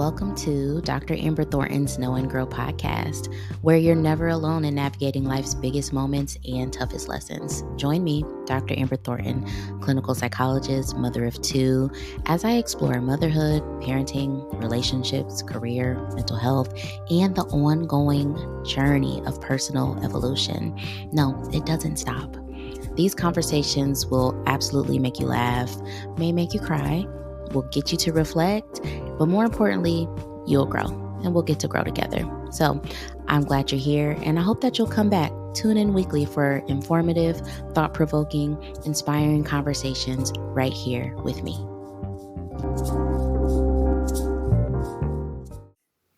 Welcome to Dr. Amber Thornton's Know and Grow podcast, where you're never alone in navigating life's biggest moments and toughest lessons. Join me, Dr. Amber Thornton, clinical psychologist, mother of two, as I explore motherhood, parenting, relationships, career, mental health, and the ongoing journey of personal evolution. No, it doesn't stop. These conversations will absolutely make you laugh, may make you cry, will get you to reflect, but more importantly, you'll grow and we'll get to grow together. So I'm glad you're here and I hope that you'll come back. Tune in weekly for informative, thought-provoking, inspiring conversations right here with me.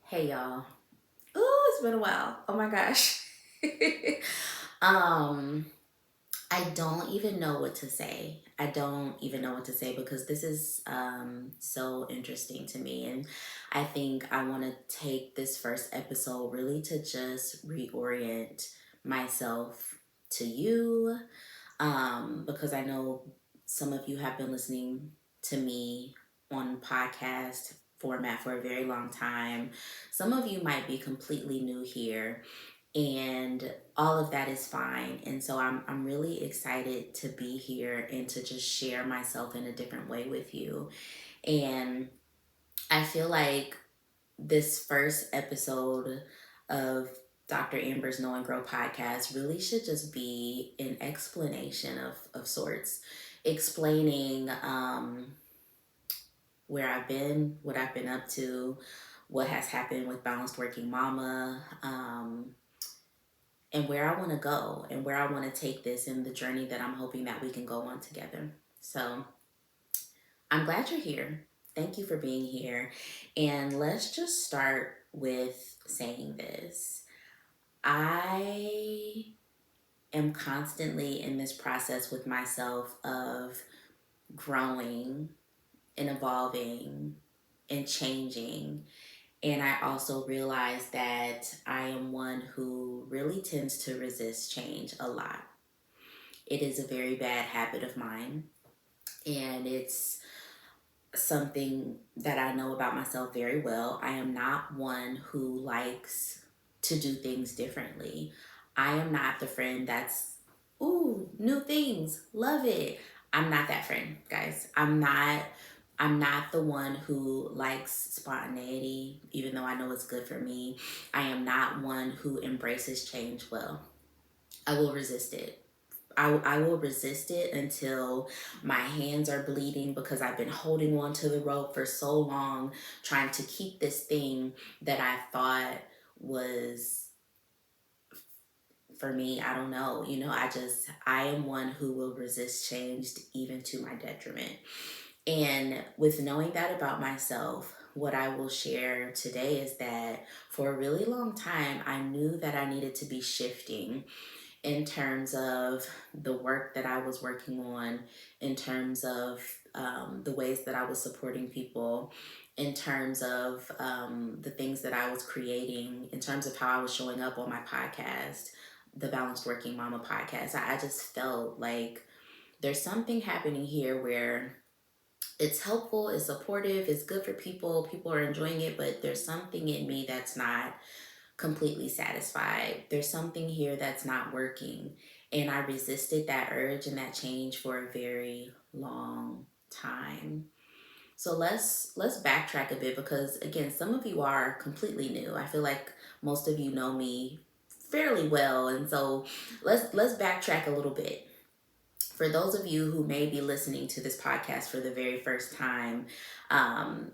Hey y'all. Ooh, it's been a while. Oh my gosh. I don't even know what to say. I don't even know what to say because this is so interesting to me. And I think I want to take this first episode really to just reorient myself to you because I know some of you have been listening to me on podcast format for a very long time. Some of you might be completely new here and all of that is fine. And so I'm really excited to be here and to just share myself in a different way with you. And I feel like this first episode of Dr. Amber's Know and Grow podcast really should just be an explanation of sorts, explaining where I've been, what I've been up to, what has happened with Balanced Working Mama, and where I want to go and where I want to take this and the journey that I'm hoping that we can go on together. So I'm glad you're here. Thank you for being here. And let's just start with saying this. I am constantly in this process with myself of growing and evolving and changing. And I also realize that I am one who really tends to resist change a lot. It is a very bad habit of mine, and it's something that I know about myself very well. I am not one who likes to do things differently. I am not the friend that's, ooh, new things, love it. I'm not that friend, guys. I'm not the one who likes spontaneity, even though I know it's good for me. I am not one who embraces change well. I will resist it. I will resist it until my hands are bleeding because I've been holding on to the rope for so long, trying to keep this thing that I thought was for me. I don't know. I am one who will resist change even to my detriment. And with knowing that about myself, what I will share today is that for a really long time, I knew that I needed to be shifting in terms of the work that I was working on, in terms of the ways that I was supporting people, in terms of the things that I was creating, in terms of how I was showing up on my podcast, the Balanced Working Mama podcast. I just felt like there's something happening here where it's helpful, it's supportive, it's good for people are enjoying it, but there's something in me that's not completely satisfied. There's something here that's not working. And I resisted that urge and that change for a very long time. So let's backtrack a bit because again, some of you are completely new. I feel like most of you know me fairly well. And so let's backtrack a little bit. For those of you who may be listening to this podcast for the very first time, I'm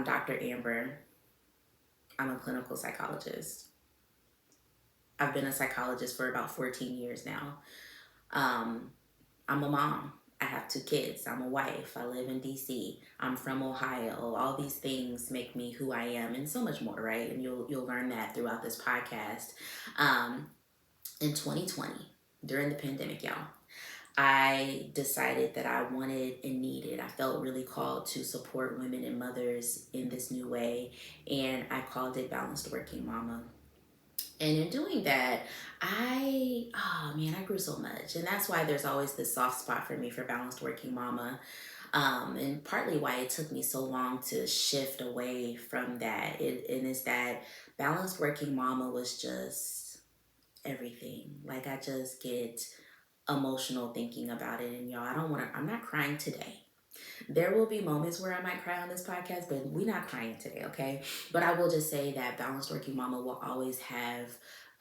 Dr. Amber. I'm a clinical psychologist. I've been a psychologist for about 14 years now. I'm a mom. I have two kids. I'm a wife. I live in DC. I'm from Ohio. All these things make me who I am and so much more, right? And you'll learn that throughout this podcast. In 2020, during the pandemic, y'all, I decided that I wanted and needed, I felt really called to support women and mothers in this new way. And I called it Balanced Working Mama. And in doing that, I grew so much. And that's why there's always this soft spot for me for Balanced Working Mama. And partly why it took me so long to shift away from that, and is that balanced working mama was just everything. Like, I just get emotional thinking about it. And y'all, I'm not crying today. There will be moments where I might cry on this podcast, but we're not crying today, okay? But I will just say that balanced working mama will always have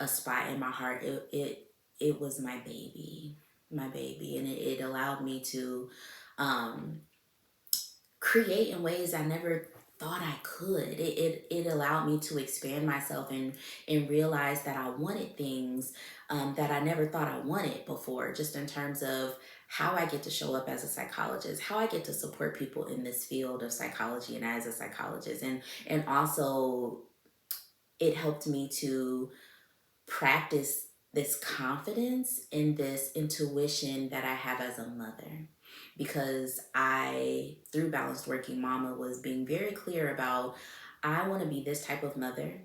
a spot in my heart. It was my baby, and it allowed me to um, create in ways I never thought I could. It allowed me to expand myself and realize that I wanted things that I never thought I wanted before, just in terms of how I get to show up as a psychologist, how I get to support people in this field of psychology and as a psychologist. And also it helped me to practice this confidence and this intuition that I have as a mother. Because I, through Balanced Working Mama, was being very clear about I want to be this type of mother.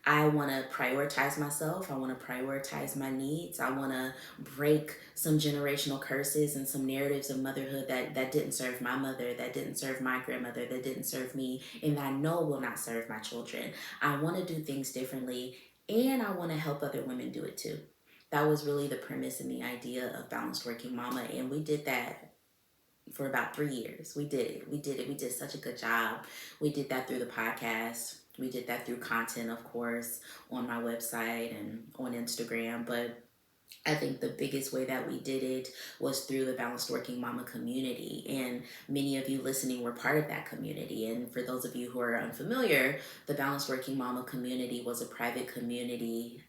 I want to prioritize myself. I want to prioritize my needs. I want to break some generational curses and some narratives of motherhood that didn't serve my mother, that didn't serve my grandmother, that didn't serve me, and that I know will not serve my children. I want to do things differently, and I want to help other women do it too. That was really the premise and the idea of Balanced Working Mama, and we did that for about 3 years. We did it. We did it. We did such a good job. We did that through the podcast. We did that through content, of course, on my website and on Instagram. But I think the biggest way that we did it was through the Balanced Working Mama community. And many of you listening were part of that community. And for those of you who are unfamiliar, the Balanced Working Mama community was a private community,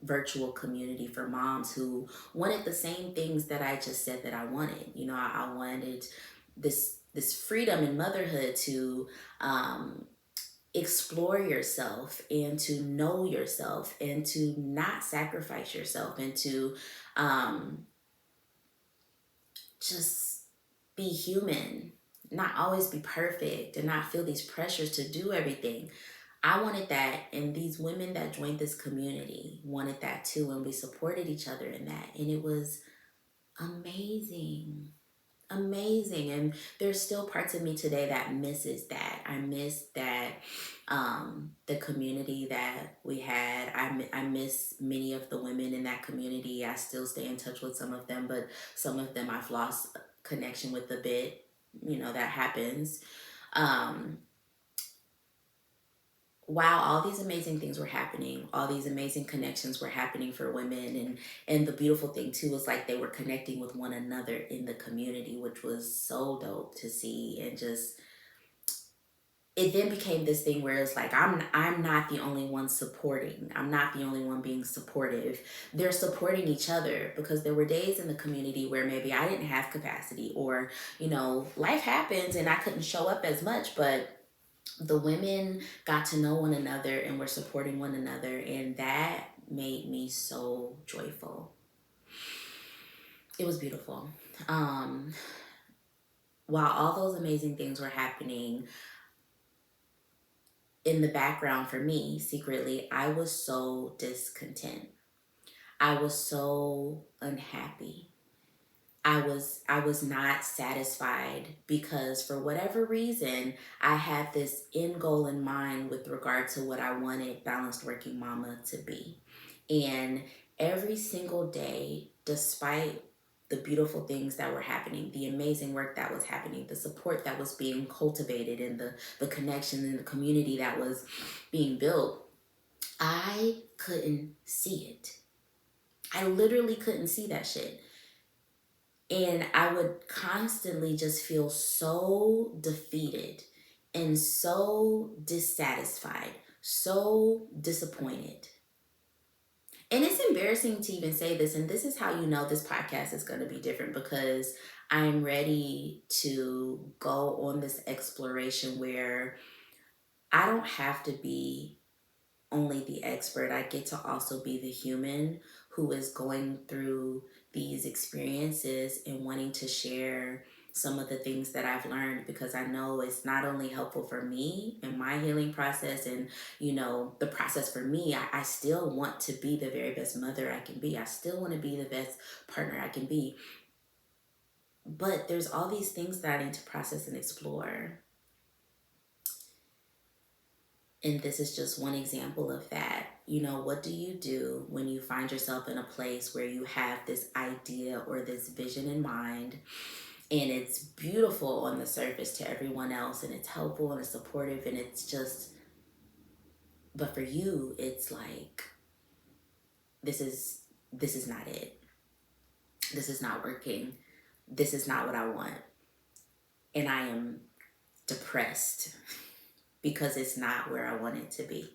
virtual community for moms who wanted the same things that I just said that I wanted. You know, I wanted this freedom in motherhood to explore yourself and to know yourself and to not sacrifice yourself and to um, just be human, not always be perfect and not feel these pressures to do everything. I wanted that, and these women that joined this community wanted that too, and we supported each other in that, and it was amazing. Amazing. And there's still parts of me today that misses that. I miss that, the community that we had. I miss many of the women in that community. I still stay in touch with some of them, but some of them I've lost connection with a bit. You know, that happens. Um, while all these amazing things were happening, all these amazing connections were happening for women, and the beautiful thing too was like they were connecting with one another in the community, which was so dope to see. And just it then became this thing where it's like I'm not the only one supporting. I'm not the only one being supportive. They're supporting each other, because there were days in the community where maybe I didn't have capacity, or you know, life happens and I couldn't show up as much, but the women got to know one another and were supporting one another, and that made me so joyful. It was beautiful. um while all those amazing things were happening in the background, for me secretly, I was so discontent. I was so unhappy. I was not satisfied, because for whatever reason I had this end goal in mind with regard to what I wanted Balanced Working Mama to be. And every single day, despite the beautiful things that were happening, the amazing work that was happening, the support that was being cultivated, and the connection and the community that was being built, I couldn't see it. I literally couldn't see that shit. And I would constantly just feel so defeated and so dissatisfied, so disappointed. And it's embarrassing to even say this, and this is how you know this podcast is going to be different, because I'm ready to go on this exploration where I don't have to be only the expert. I get to also be the human who is going through these experiences and wanting to share some of the things that I've learned, because I know it's not only helpful for me in my healing process and, you know, the process for me. I still want to be the very best mother I can be. I still want to be the best partner I can be. But there's all these things that I need to process and explore. And this is just one example of that. You know, what do you do when you find yourself in a place where you have this idea or this vision in mind, and it's beautiful on the surface to everyone else, and it's helpful and it's supportive, and it's just, but for you, it's like, this is this is not it. This is not working. This is not what I want. And I am depressed because it's not where I want it to be.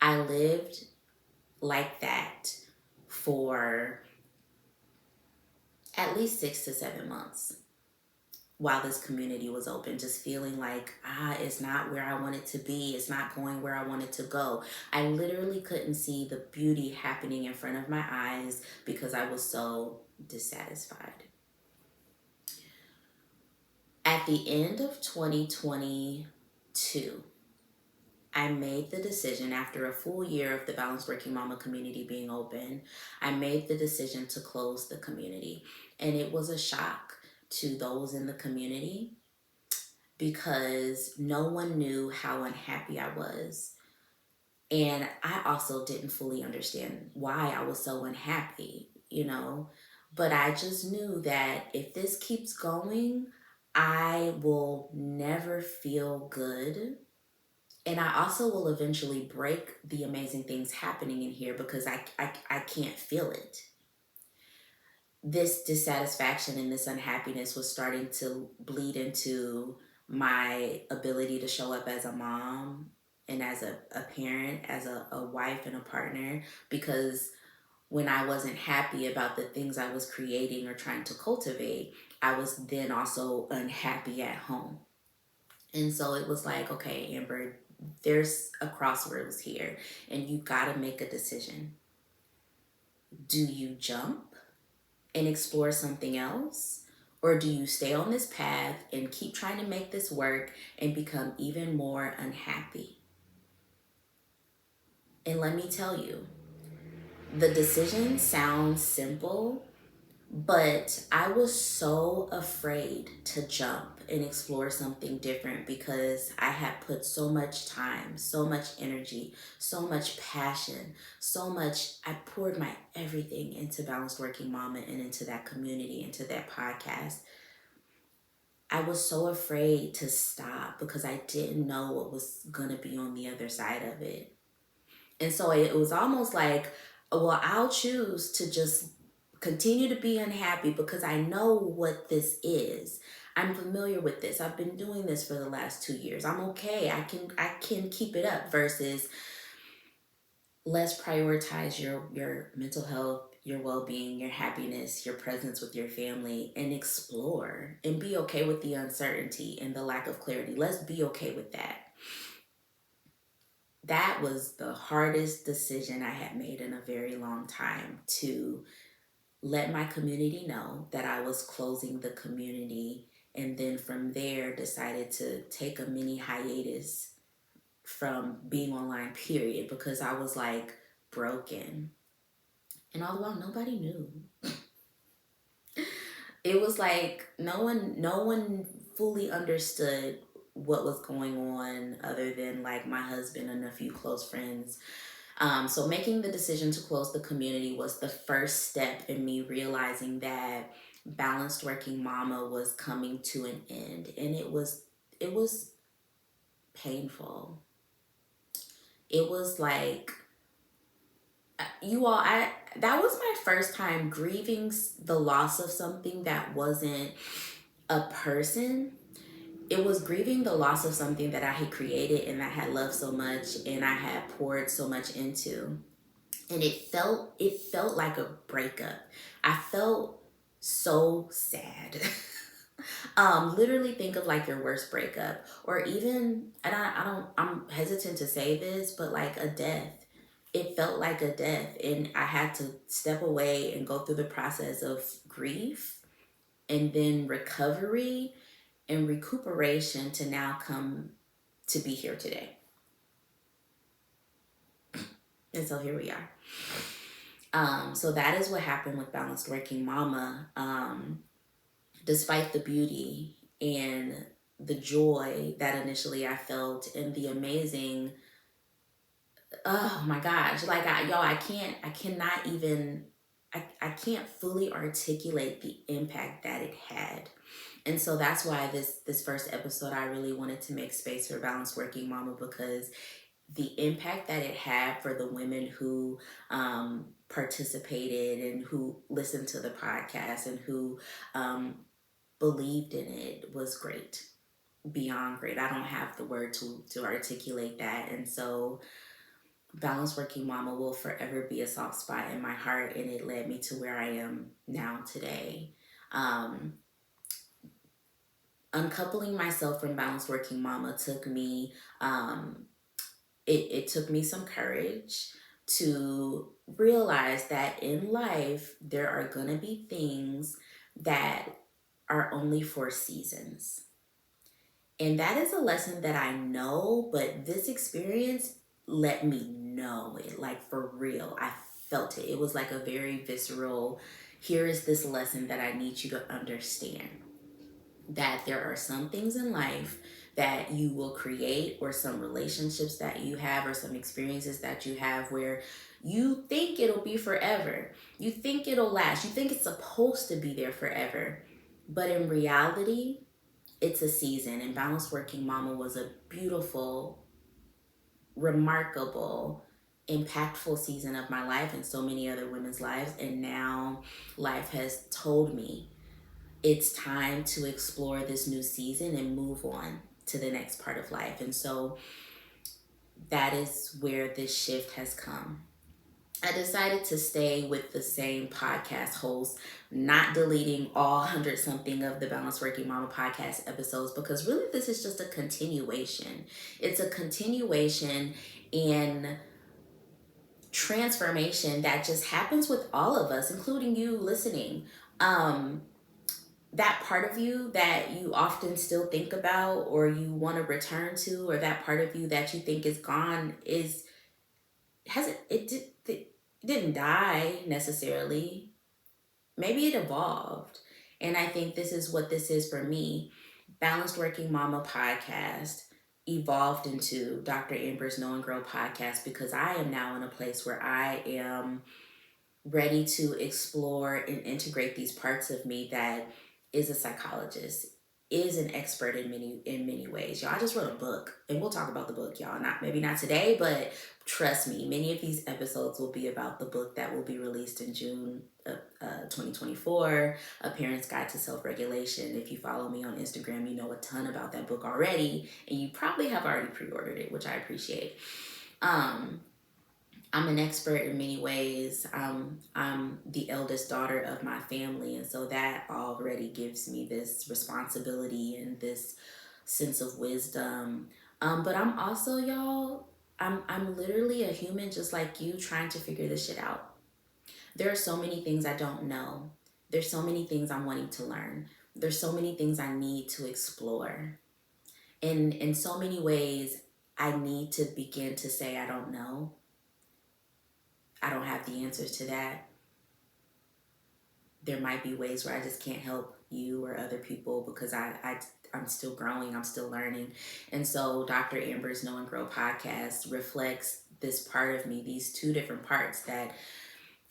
I lived like that for at least 6 to 7 months while this community was open, just feeling like, it's not where I want it to be. It's not going where I want it to go. I literally couldn't see the beauty happening in front of my eyes because I was so dissatisfied. At the end of 2022, I made the decision, after a full year of the Balanced Working Mama community being open, I made the decision to close the community. And it was a shock to those in the community because no one knew how unhappy I was. And I also didn't fully understand why I was so unhappy, you know. But I just knew that if this keeps going, I will never feel good. And I also will eventually break the amazing things happening in here because I can't feel it. This dissatisfaction and this unhappiness was starting to bleed into my ability to show up as a mom and as a parent, as a wife and a partner, because when I wasn't happy about the things I was creating or trying to cultivate, I was then also unhappy at home. And so it was like, okay, Amber, there's a crossroads here, and you got to make a decision. Do you jump and explore something else? Or do you stay on this path and keep trying to make this work and become even more unhappy? And let me tell you, the decision sounds simple, but I was so afraid to jump and explore something different because I had put so much time, so much energy, so much passion, I poured my everything into Balanced Working Mama and into that community, into that podcast. I was so afraid to stop because I didn't know what was going to be on the other side of it. And so it was almost like, well, I'll choose to just continue to be unhappy because I know what this is. I'm familiar with this. I've been doing this for the last 2 years. I'm okay. I can keep it up versus let's prioritize your mental health, your well-being, your happiness, your presence with your family, and explore and be okay with the uncertainty and the lack of clarity. Let's be okay with that. That was the hardest decision I had made in a very long time, to let my community know that I was closing the community, and then from there decided to take a mini hiatus from being online, period, because I was like broken. And all the while nobody knew. It was like no one fully understood what was going on other than like my husband and a few close friends. So making the decision to close the community was the first step in me realizing that Balanced Working Mama was coming to an end, and it was painful. It was like, you all, I that was my first time grieving the loss of something that wasn't a person. It was grieving the loss of something that I had created and I had loved so much and I had poured so much into. And it felt like a breakup. I felt so sad. Literally think of like your worst breakup, or even, and I'm hesitant to say this, but like a death. It felt like a death, and I had to step away and go through the process of grief and then recovery and recuperation to now come to be here today. And so here we are. So that is what happened with Balanced Working Mama. despite the beauty and the joy that initially I felt and the amazing, oh my gosh, like I cannot even, I can't fully articulate the impact that it had. And so that's why this first episode, I really wanted to make space for Balanced Working Mama, because the impact that it had for the women who participated and who listened to the podcast and who um, believed in it was great, beyond great. I don't have the word to articulate that. And so Balanced Working Mama will forever be a soft spot in my heart, and it led me to where I am now today. Um, Uncoupling myself from Balanced Working Mama took me, it took me some courage to realize that in life there are going to be things that are only for seasons. And that is a lesson that I know, but this experience let me know it, like for real. I felt it. It was like a very visceral, here is this lesson that I need you to understand. That there are some things in life that you will create, or some relationships that you have, or some experiences that you have where you think it'll be forever. You think it'll last. You think it's supposed to be there forever. But in reality, it's a season. And Balanced Working Mama was a beautiful, remarkable, impactful season of my life and so many other women's lives. And now life has told me it's time to explore this new season and move on to the next part of life. And so that is where this shift has come. I decided to stay with the same podcast host, not deleting all 100 something of the Balanced Working Mama podcast episodes, because really this is just a continuation. It's a continuation in transformation that just happens with all of us, including you listening. That part of you that you often still think about, or you want to return to, or that part of you that you think is gone, is hasn't it didn't die necessarily. Maybe it evolved. And I think this is what this is for me. Balanced Working Mama podcast evolved into Dr. Amber's Know and Grow podcast, because I am now in a place where I am ready to explore and integrate these parts of me that is a psychologist, is an expert in many ways. Y'all, I just wrote a book, and we'll talk about the book, y'all. Not maybe not today, but trust me, many of these episodes will be about the book that will be released in June of 2024, A Parent's Guide to Self-Regulation. If you follow me on Instagram, you know a ton about that book already, and you probably have already pre-ordered it, which I appreciate. I'm an expert in many ways. I'm the eldest daughter of my family, and so that already gives me this responsibility and this sense of wisdom. But I'm also, y'all, I'm literally a human just like you, trying to figure this shit out. There are so many things I don't know. There's so many things I'm wanting to learn. There's so many things I need to explore. And in so many ways, I need to begin to say I don't know. I don't have the answers to that. There might be ways where I just can't help you or other people, because I'm still growing, I'm still learning. And so Dr. Amber's Know and Grow podcast reflects this part of me, these two different parts that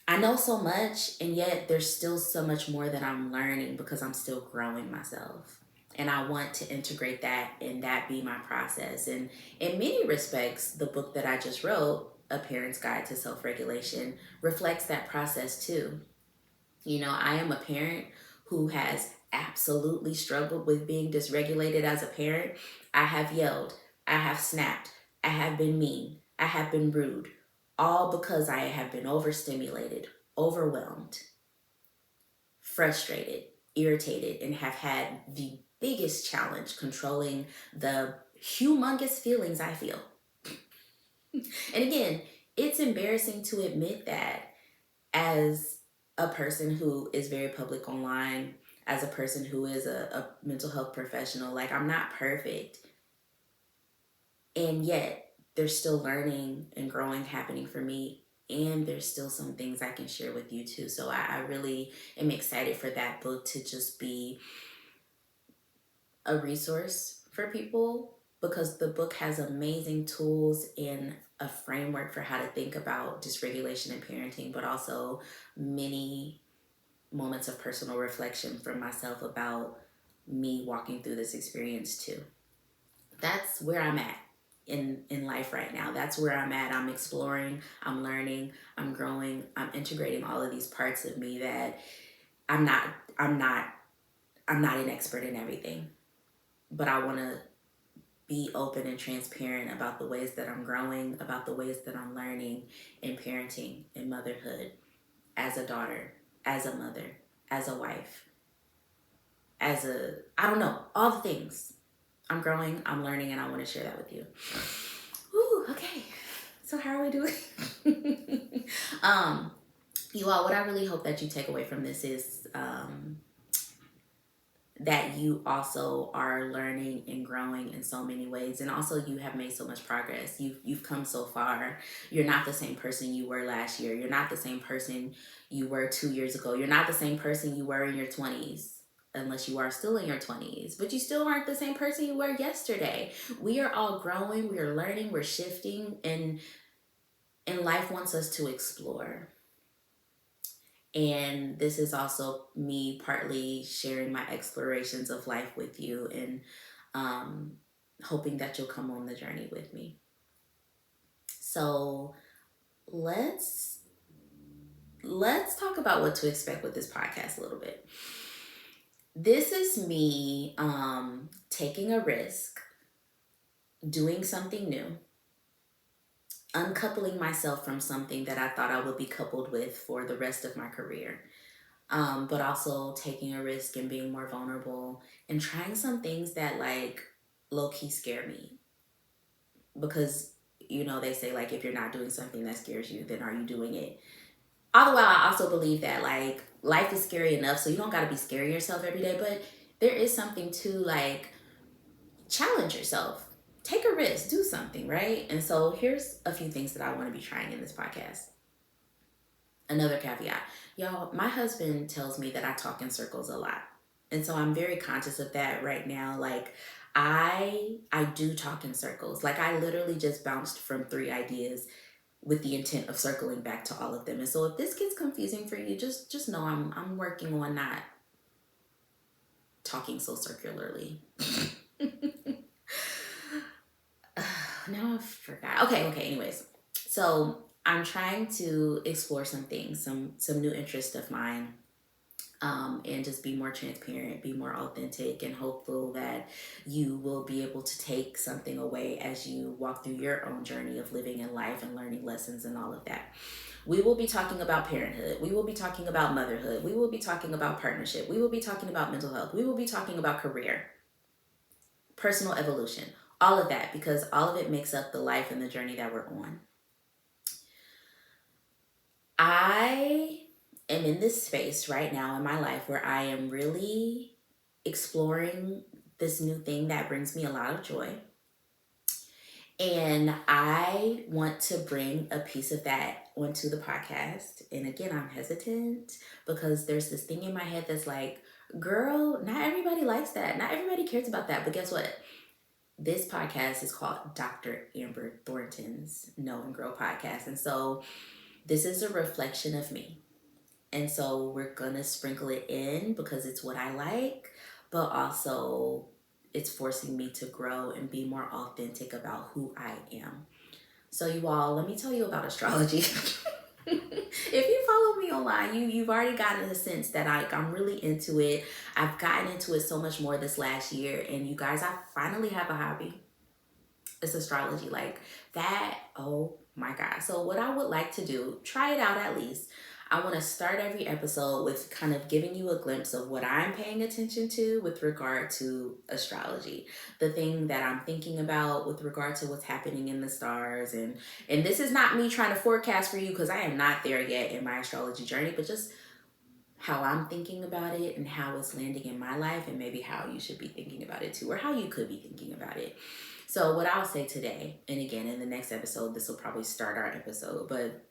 I know so much, and yet there's still so much more that I'm learning, because I'm still growing myself. And I want to integrate that and that be my process. And in many respects, the book that I just wrote, A Parent's Guide to Self-Regulation, reflects that process too. You know, I am a parent who has absolutely struggled with being dysregulated as a parent. I have yelled, I have snapped, I have been mean, I have been rude, all because I have been overstimulated, overwhelmed, frustrated, irritated, and have had the biggest challenge controlling the humongous feelings I feel. And again, it's embarrassing to admit that as a person who is very public online, as a person who is a mental health professional. Like, I'm not perfect. And yet, there's still learning and growing happening for me. And there's still some things I can share with you too. So I really am excited for that book to just be a resource for people because the book has amazing tools and a framework for how to think about dysregulation and parenting, but also many moments of personal reflection from myself about me walking through this experience too. That's where I'm at in life right now. That's where I'm at. I'm exploring, I'm learning, I'm growing, I'm integrating all of these parts of me that I'm not I'm not I'm not an expert in everything, but I want to be open and transparent about the ways that I'm growing, about the ways that I'm learning in parenting and motherhood, as a daughter, as a mother, as a wife, I don't know, all the things. I'm growing, I'm learning, and I want to share that with you. Ooh, okay. So how are we doing? um, you all, what I really hope that you take away from this is that you also are learning and growing in so many ways, and also you have made so much progress. You've come so far. You're not the same person you were last year. You're not the same person you were 2 years ago. You're not the same person you were in your 20s, unless you are still in your 20s, but you still aren't the same person you were yesterday. We are all growing, we are learning, we're shifting, and life wants us to explore. And this is also me partly sharing my explorations of life with you, and um, hoping that you'll come on the journey with me. So let's talk about what to expect with this podcast a little bit. This is me taking a risk, doing something new, uncoupling myself from something that I thought I would be coupled with for the rest of my career. But also taking a risk and being more vulnerable and trying some things that like low key scare me. Because, they say like if you're not doing something that scares you, then are you doing it? All the while, I also believe that like life is scary enough, so you don't got to be scaring yourself every day. But there is something to like challenge yourself, take a risk, do something, right? And so here's a few things that I want to be trying in this podcast. Another caveat, y'all, my husband tells me that I talk in circles a lot. And so I'm very conscious of that right now. Like I do talk in circles. Like I literally just bounced from 3 ideas with the intent of circling back to all of them. And so if this gets confusing for you, just know I'm working on not talking so circularly. Now I forgot. Okay, anyways. So I'm trying to explore some things, some new interests of mine, and just be more transparent, be more authentic, and hopeful that you will be able to take something away as you walk through your own journey of living in life and learning lessons and all of that. We will be talking about parenthood. We will be talking about motherhood. We will be talking about partnership. We will be talking about mental health. We will be talking about career, personal evolution, all of that, because all of it makes up the life and the journey that we're on. I am in this space right now in my life where I am really exploring this new thing that brings me a lot of joy. And I want to bring a piece of that onto the podcast. And again, I'm hesitant because there's this thing in my head that's like, girl, not everybody likes that. Not everybody cares about that. But guess what? This podcast is called Dr. Amber Thornton's Know and Grow podcast. And so this is a reflection of me. And so we're going to sprinkle it in because it's what I like, but also it's forcing me to grow and be more authentic about who I am. So you all, let me tell you about astrology. If you follow me online, you've already gotten a sense that I'm really into it. I've gotten into it so much more this last year. And you guys, I finally have a hobby. It's astrology. Like that, oh my God. So what I would like to do, try it out at least. I want to start every episode with kind of giving you a glimpse of what I'm paying attention to with regard to astrology, the thing that I'm thinking about with regard to what's happening in the stars. And this is not me trying to forecast for you because I am not there yet in my astrology journey, but just how I'm thinking about it and how it's landing in my life, and maybe how you should be thinking about it too, or how you could be thinking about it. So what I'll say today, and again, in the next episode, this will probably start our episode, but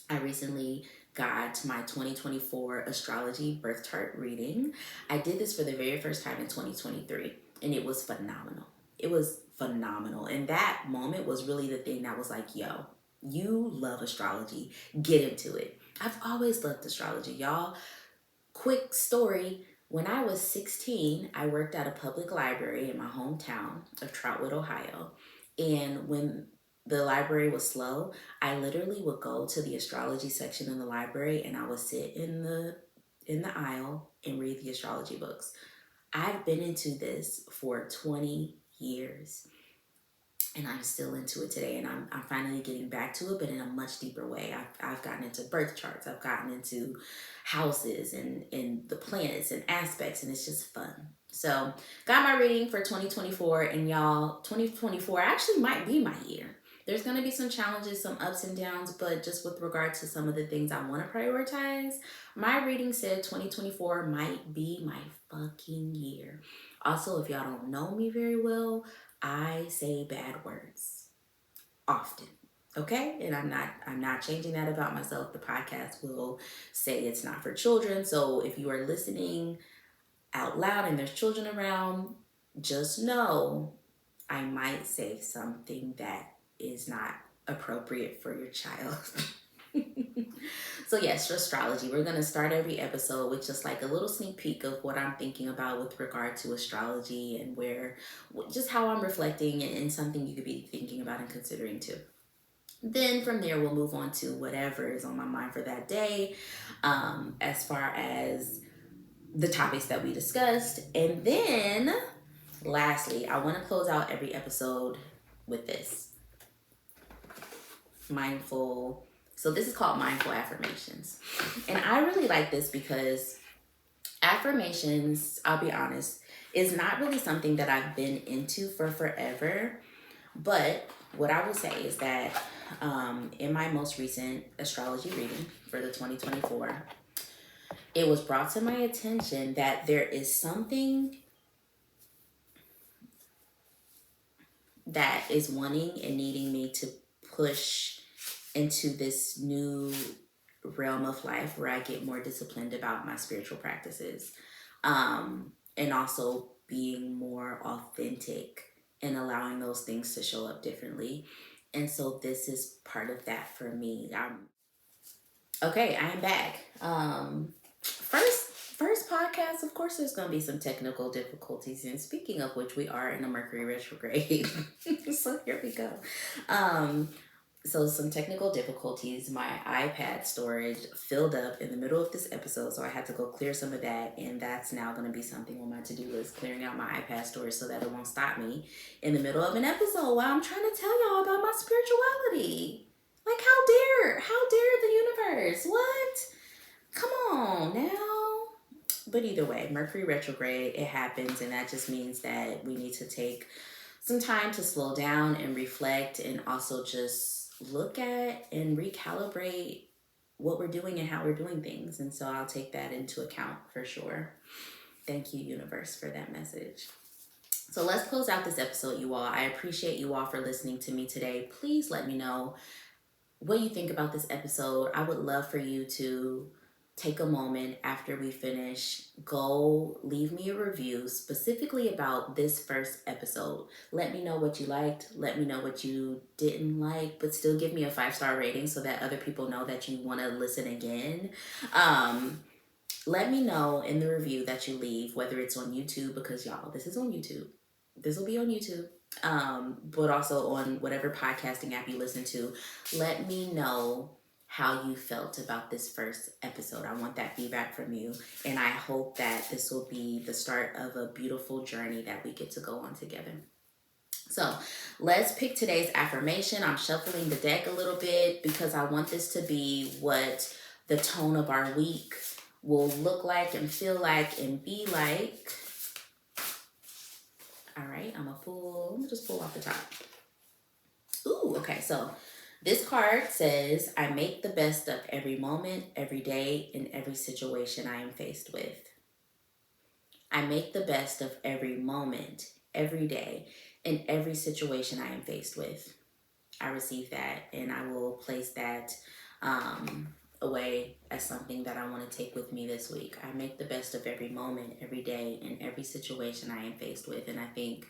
I recently got my 2024 astrology birth chart reading. I did this for the very first time in 2023. and it was phenomenal. It was phenomenal. And that moment was really the thing that was like, yo, you love astrology. Get into it. I've always loved astrology, y'all. Quick story. When I was 16, I worked at a public library in my hometown of Troutwood, Ohio. And when the library was slow, I literally would go to the astrology section in the library and I would sit in the aisle and read the astrology books. I've been into this for 20 years and I'm still into it today. And I'm finally getting back to it, but in a much deeper way. I've gotten into birth charts, I've gotten into houses and the planets and aspects, and it's just fun. So, got my reading for 2024, and y'all, 2024 actually might be my year. There's going to be some challenges, some ups and downs, but just with regard to some of the things I want to prioritize, my reading said 2024 might be my fucking year. Also, if y'all don't know me very well, I say bad words often. Okay? And I'm not changing that about myself. The podcast will say it's not for children. So if you are listening out loud and there's children around, just know I might say something that is not appropriate for your child. So yes, for astrology, we're going to start every episode with just like a little sneak peek of what I'm thinking about with regard to astrology and just how I'm reflecting and something you could be thinking about and considering too. Then from there, we'll move on to whatever is on my mind for that day, as far as the topics that we discussed. And then lastly, I want to close out every episode with this. So this is called mindful affirmations. And I really like this because affirmations, I'll be honest, is not really something that I've been into for forever. But what I will say is that in my most recent astrology reading for the 2024, it was brought to my attention that there is something that is wanting and needing me to push into this new realm of life where I get more disciplined about my spiritual practices, and also being more authentic and allowing those things to show up differently. And so this is part of that for me. Okay, I am back. First podcast, of course there's going to be some technical difficulties, and speaking of which, we are in a Mercury retrograde. So here we go. So some technical difficulties. My iPad storage filled up in the middle of this episode, so I had to go clear some of that, and that's now going to be something on my to-do list, clearing out my iPad storage so that it won't stop me in the middle of an episode while I'm trying to tell y'all about my spirituality. Like, how dare the universe? What? Come on now. But either way, Mercury retrograde, it happens, and that just means that we need to take some time to slow down and reflect, and also just look at and recalibrate what we're doing and how we're doing things. And so I'll take that into account for sure. Thank you, universe, for that message. So let's close out this episode, you all. I appreciate you all for listening to me today. Please let me know what you think about this episode. I would love for you to take a moment after we finish, go leave me a review specifically about this first episode. Let me know what you liked. Let me know what you didn't like, but still give me a 5-star rating so that other people know that you want to listen again. Let me know in the review that you leave, whether it's on YouTube, because y'all, this is on YouTube. This will be on YouTube. But also on whatever podcasting app you listen to. Let me know how you felt about this first episode. I want that feedback from you, and I hope that this will be the start of a beautiful journey that we get to go on together. So let's pick today's affirmation. I'm shuffling the deck a little bit because I want this to be what the tone of our week will look like and feel like and be like. All right, I'm gonna just pull off the top. Ooh, okay, so this card says, I make the best of every moment, every day, and every situation I am faced with. I make the best of every moment, every day, and every situation I am faced with. I receive that, and I will place that away as something that I want to take with me this week. I make the best of every moment, every day, and every situation I am faced with. And I think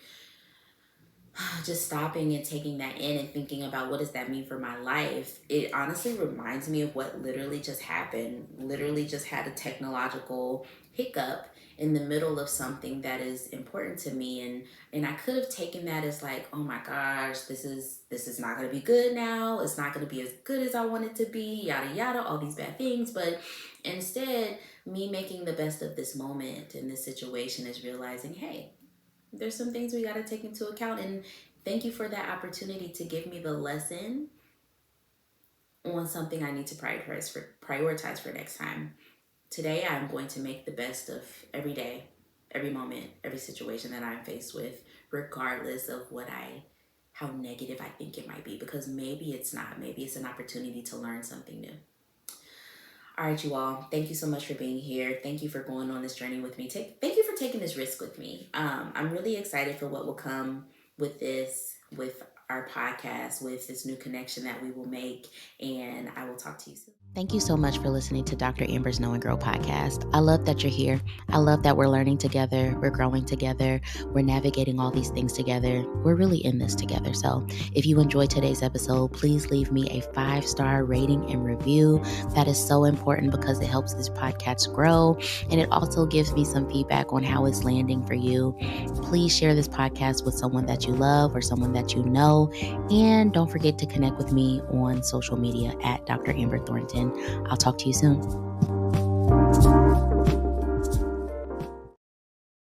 just stopping and taking that in and thinking about what does that mean for my life, it honestly reminds me of what literally just happened. Literally just had a technological hiccup in the middle of something that is important to me, and I could have taken that as like, oh my gosh, this is not going to be good now. It's not going to be as good as I want it to be, yada yada, all these bad things. But instead, me making the best of this moment in this situation is realizing, hey, there's some things we got to take into account. And thank you for that opportunity to give me the lesson on something I need to prioritize for next time. Today, I'm going to make the best of every day, every moment, every situation that I'm faced with, regardless of how negative I think it might be, because maybe it's not. Maybe it's an opportunity to learn something new. All right, you all. Thank you so much for being here. Thank you for going on this journey with me. Thank you for taking this risk with me. I'm really excited for what will come with this, with our podcast, with this new connection that we will make. And I will talk to you soon. Thank you so much for listening to Dr. Amber's Know and Grow podcast. I love that you're here. I love that we're learning together. We're growing together. We're navigating all these things together. We're really in this together. So if you enjoyed today's episode, please leave me a 5-star rating and review. That is so important because it helps this podcast grow, and it also gives me some feedback on how it's landing for you. Please share this podcast with someone that you love or someone that you know, and don't forget to connect with me on social media at Dr. Amber Thornton. I'll talk to you soon.